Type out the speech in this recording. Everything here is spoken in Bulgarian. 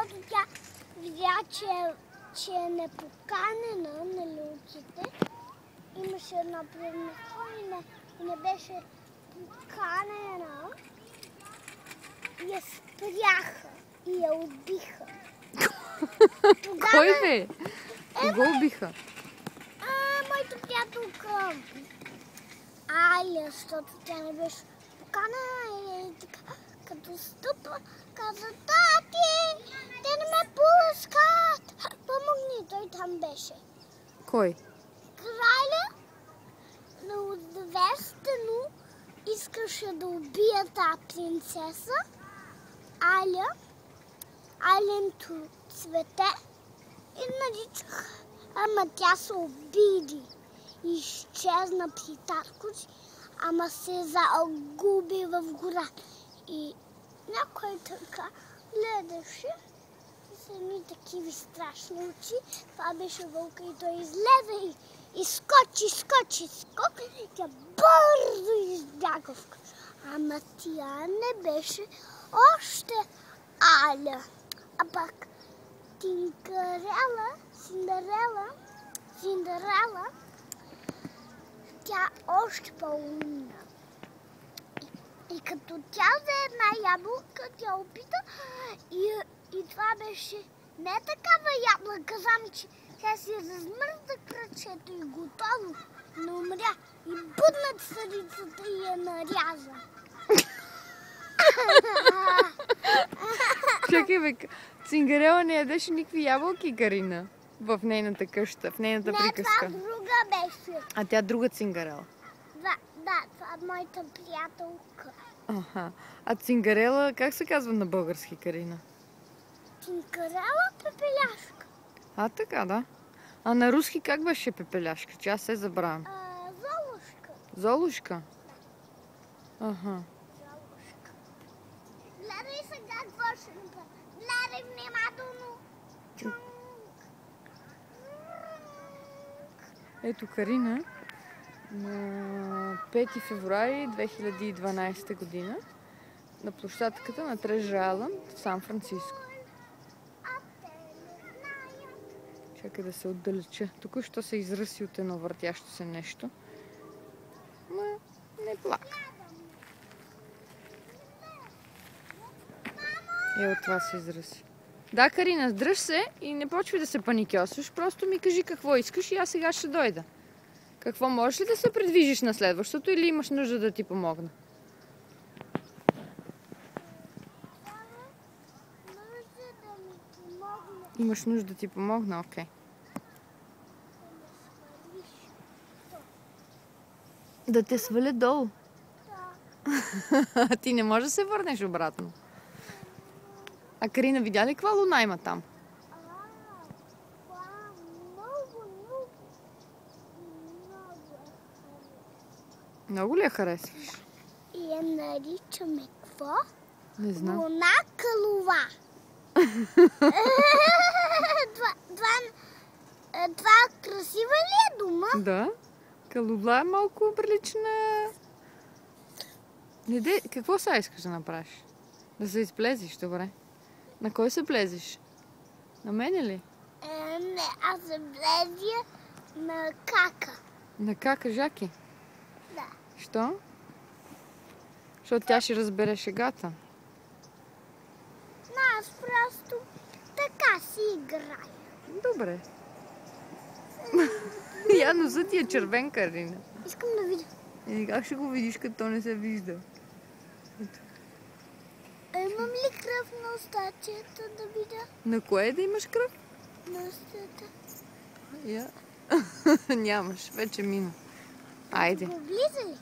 защото тя видя, че е непоканена на люлките. Имаше едно предместно и не беше поканена. И я спряха и я убиха. Кой бе? Кого убиха? Моята приятелка Аля, защото тя не беше поканена и така, като стъпа, каза: тати, те не ме пускат! Помогни, той там беше. Кой? Краля неизвестно искаше да убие тази принцеса, Аленто цвете, и наричах, ама тя се обиди и изчезна при татко си, ама се загуби в гора. И някой така гледаше с едни такива страшни очи. Това беше вълка и той излезе и скочи. И тя бързо избяга в къща. Ама тя не беше още Аля, а пак Синдерела, тя още по-умна. И като тя взе една ябълка, тя опита и това беше не такава ябълка, само че тя си размърза кръчето и готово, но умря и бъдна царицата и я наряза. Чакай бе, Цингарела не ядеше никакви ябълки, Карина, в нейната къща, в нейната приказка. Не, това друга беше. А тя друга Цингарела? Да, това е моята приятелка. Аха. А Цингарела, как се казва на български, Карина? Цингарела пепеляшка. А, така, да. А на руски как беше пепеляшка? Че аз се забравям. Золушка. Золушка? Аха. Золушка. Гледай сега какво ще направя. Гледай внимателно. Ето Карина на 5 февруари 2012 година на площадката на Трежър Айлънд в Сан Франциско. Чакай да се отдалеча. Току-що се изръси от едно въртящо се нещо. Ма не плака. От това се изръси. Да, Карина, дръж се и не почвай да се паникьосваш. Просто ми кажи какво искаш и аз сега ще дойда. Какво, можеш ли да се придвижиш на следващото или имаш нужда да ти помогна? Имаш нужда да ти помогна? Окей. Да те сваля долу? Да. Ти не можеш да се върнеш обратно. А Карина, видя ли каква луна има там? Много ли я харесваш? И я наричаме какво? Не знам. Луна Калува. Това красива ли е дума? Да. Калула е малко прилична. Какво сега искаш да направиш? Да се изплезиш, добре. На кой се плезиш? На мене ли? Не, аз се плезя на кака. На кака Жаки? Да. Що? Защото тя ще разбере шегата. Аз просто така си играя. Добре. Я носът ти е червен, Карина. Искам да видя. Как ще го видиш, като не се вижда? Ето. Имам ли кръв на устачета да видя? На кое да имаш кръв? На устата. Нямаш, вече мина. Айде. Облиза ли?